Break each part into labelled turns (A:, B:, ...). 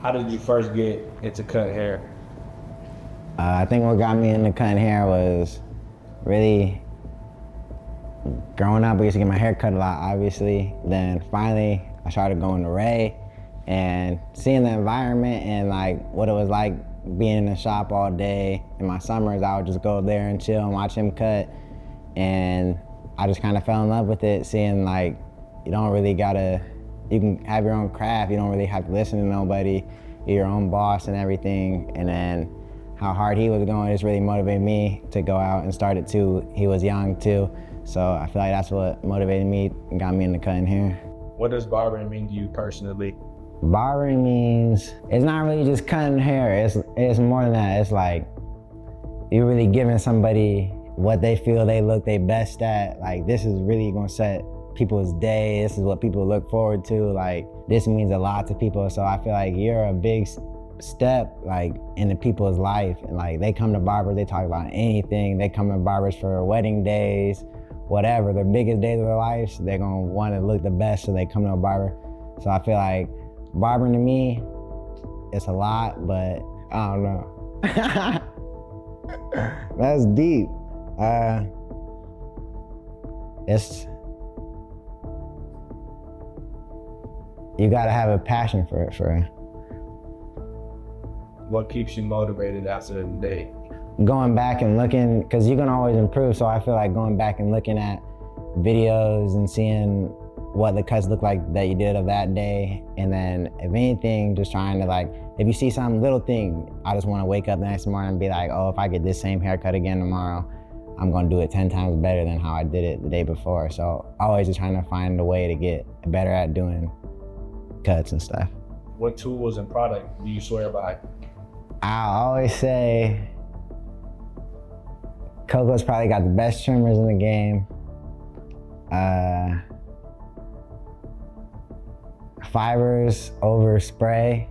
A: How did you first get into cutting hair?
B: I think what got me into cutting hair was really growing up. I used to get my hair cut a lot, obviously. Then finally, I started going to Ray and seeing the environment and like what it was like being in the shop all day. In my summers, I would just go there and chill and watch him cut. And I just kind of fell in love with it, seeing like you don't really gotta, you can have your own craft. You don't really have to listen to nobody. You're your own boss and everything. And then how hard he was going just really motivated me to go out and start it too. He was young too. So I feel like that's what motivated me and got me into cutting hair.
A: What does barbering mean to you personally?
B: Barbering means, it's not really just cutting hair. It's more than that. It's like you're really giving somebody what they feel they look their best at. Like this is really gonna set people's day. This is what people look forward to. Like this means a lot to people. So I feel like you're a big step like into people's life. And like they come to barbers, they talk about anything. They come to barbers for wedding days, whatever, the biggest days of their lives, they're gonna wanna look the best, so they come to a barber. So I feel like barbering to me, it's a lot, but I don't know. That's deep. You gotta have a passion for it, for real.
A: What keeps you motivated after the day?
B: Going back and looking, because you can always improve, so I feel like going back and looking at videos and seeing what the cuts look like that you did of that day, and then if anything, just trying to like, if you see some little thing, I just want to wake up the next morning and be like, oh, if I get this same haircut again tomorrow, I'm gonna do it 10 times better than how I did it the day before. So always just trying to find a way to get better at doing cuts and stuff.
A: What tools and product do you swear by?
B: I always say Coco's probably got the best trimmers in the game. Fibers over spray.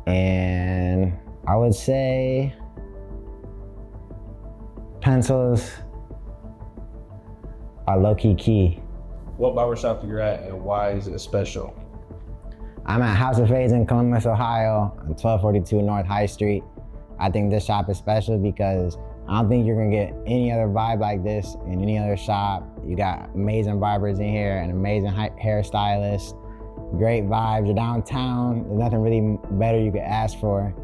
B: And I would say pencils are low-key key.
A: What barbershop you're at and why is it special?
B: I'm at House of Fades in Columbus, Ohio, on 1242 North High Street. I think this shop is special because I don't think you're gonna get any other vibe like this in any other shop. You got amazing barbers in here and amazing hairstylists, great vibes. You're downtown, there's nothing really better you could ask for.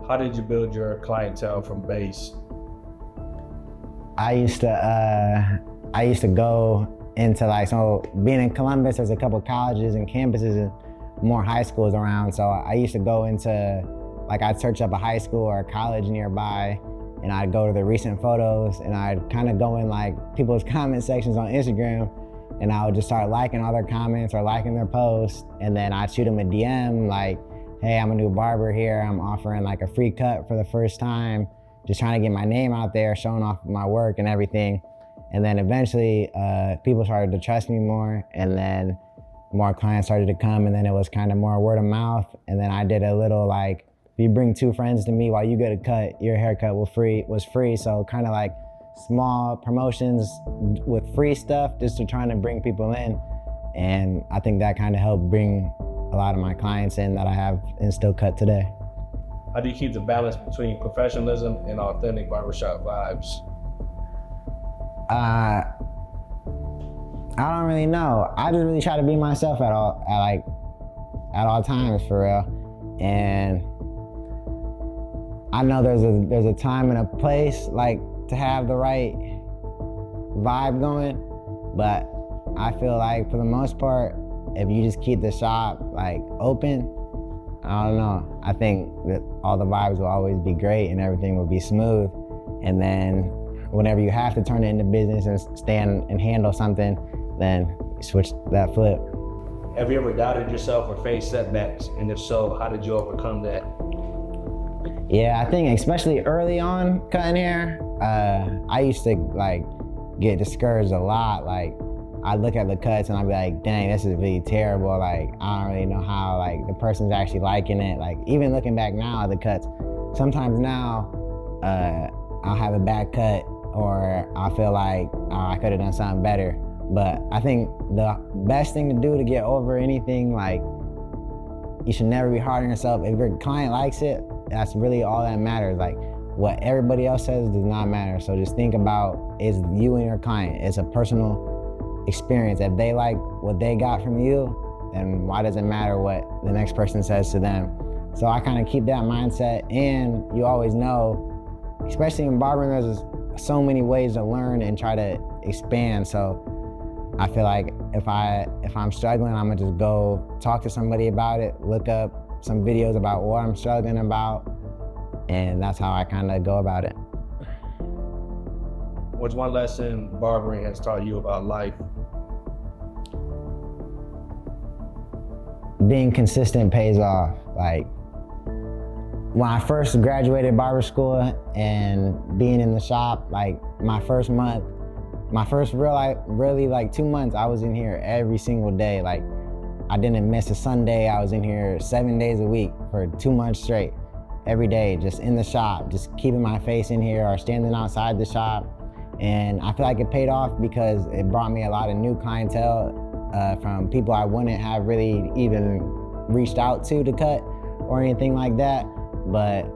A: How did you build your clientele from base?
B: I used to go into like, so being in Columbus, there's a couple colleges and campuses and more high schools around. So I used to go into, like I'd search up a high school or a college nearby and I'd go to the recent photos and I'd kind of go in like people's comment sections on Instagram and I would just start liking all their comments or liking their posts. And then I'd shoot them a DM like, hey, I'm a new barber here. I'm offering like a free cut for the first time. Just trying to get my name out there, showing off my work and everything. And then eventually people started to trust me more, and then more clients started to come, and then it was kind of more word of mouth. And then I did a little like, if you bring 2 friends to me while you get a cut, your haircut was free. So kind of like small promotions with free stuff just to trying to bring people in. And I think that kind of helped bring a lot of my clients in that I have and still cut today.
A: How do you keep the balance between professionalism and authentic barbershop vibes?
B: I don't really know. I just really try to be myself at all times, for real. And I know there's a time and a place like to have the right vibe going, but I feel like for the most part, if you just keep the shop like open, I don't know. I think that all the vibes will always be great and everything will be smooth. And then whenever you have to turn it into business and stand and handle something, then you switch that flip.
A: Have you ever doubted yourself or faced setbacks? And if so, how did you overcome that?
B: Yeah, I think especially early on cutting hair, I used to like get discouraged a lot. Like I'd look at the cuts and I'd be like, dang, this is really terrible. Like, I don't really know how like the person's actually liking it. Like even looking back now at the cuts, sometimes now I'll have a bad cut or I feel like I could have done something better. But I think the best thing to do to get over anything like you should never be hard on yourself. If your client likes it, that's really all that matters. Like, what everybody else says does not matter. So just think about, it's you and your client. It's a personal experience. If they like what they got from you, then why does it matter what the next person says to them? So I kind of keep that mindset, and you always know, especially in barbering, there's so many ways to learn and try to expand. So I feel like if I'm struggling, I'm gonna just go talk to somebody about it, look up some videos about what I'm struggling about, and that's how I kind of go about it.
A: What's one lesson barbering has taught you about life?
B: Being consistent pays off. Like, when I first graduated barber school and being in the shop, like my first really like 2 months, I was in here every single day. Like, I didn't miss a Sunday. I was in here 7 days a week for 2 months straight. Every day, just in the shop, just keeping my face in here or standing outside the shop. And I feel like it paid off because it brought me a lot of new clientele from people I wouldn't have really even reached out to cut or anything like that. But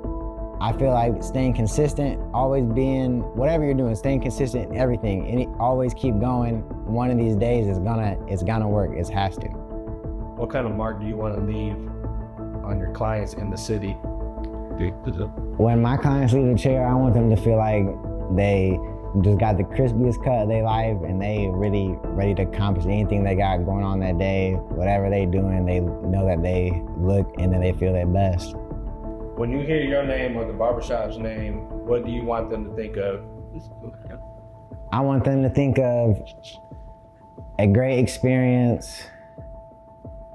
B: I feel like staying consistent, always being, whatever you're doing, staying consistent in everything, and always keep going. One of these days it's gonna work, it has to.
A: What kind of mark do you want to leave on your clients in the city?
B: When my clients leave the chair, I want them to feel like they just got the crispiest cut of their life and they really ready to accomplish anything they got going on that day. Whatever they doing, they know that they look and that they feel their best.
A: When you hear your name or the barbershop's name, what do you want them to think of?
B: I want them to think of a great experience.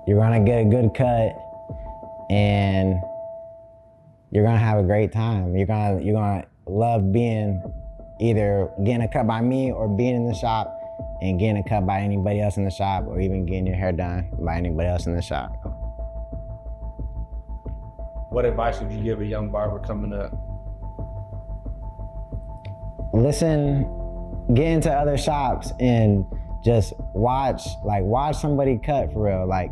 B: You're gonna get a good cut, and you're gonna have a great time. You're gonna love being, either getting a cut by me or being in the shop and getting a cut by anybody else in the shop, or even getting your hair done by anybody else in the shop.
A: What advice would you give a young barber coming up?
B: Listen, get into other shops and just watch somebody cut for real. Like,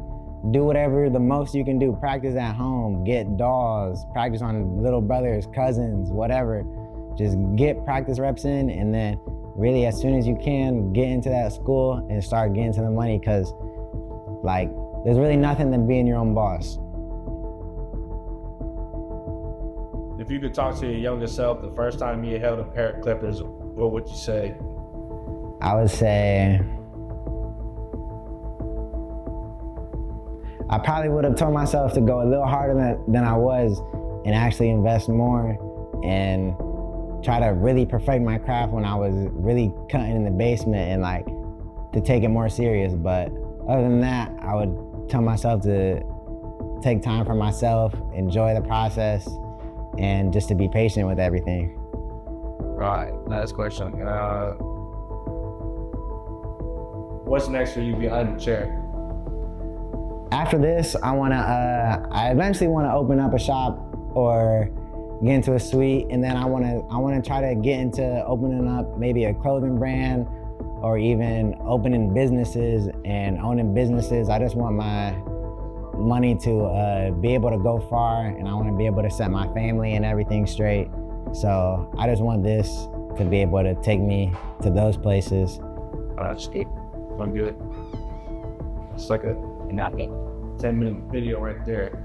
B: do whatever the most you can do. Practice at home, get dolls, practice on little brothers, cousins, whatever. Just get practice reps in, and then really as soon as you can, get into that school and start getting to the money, because like, there's really nothing than being your own boss.
A: If you could talk to your younger self the first time you held a pair of clippers, what would you say?
B: I would say, I probably would have told myself to go a little harder than I was and actually invest more and try to really perfect my craft when I was really cutting in the basement, and like to take it more serious. But other than that, I would tell myself to take time for myself, enjoy the process, and just to be patient with everything.
A: Right, last question. What's next for you behind the chair?
B: After this, I eventually wanna open up a shop or get into a suite, and then I wanna try to get into opening up maybe a clothing brand, or even opening businesses and owning businesses. I just want my money to be able to go far, and I want to be able to set my family and everything straight. So I just want this to be able to take me to those places.
A: That's good. I'm good. It's like a 10-minute video right there.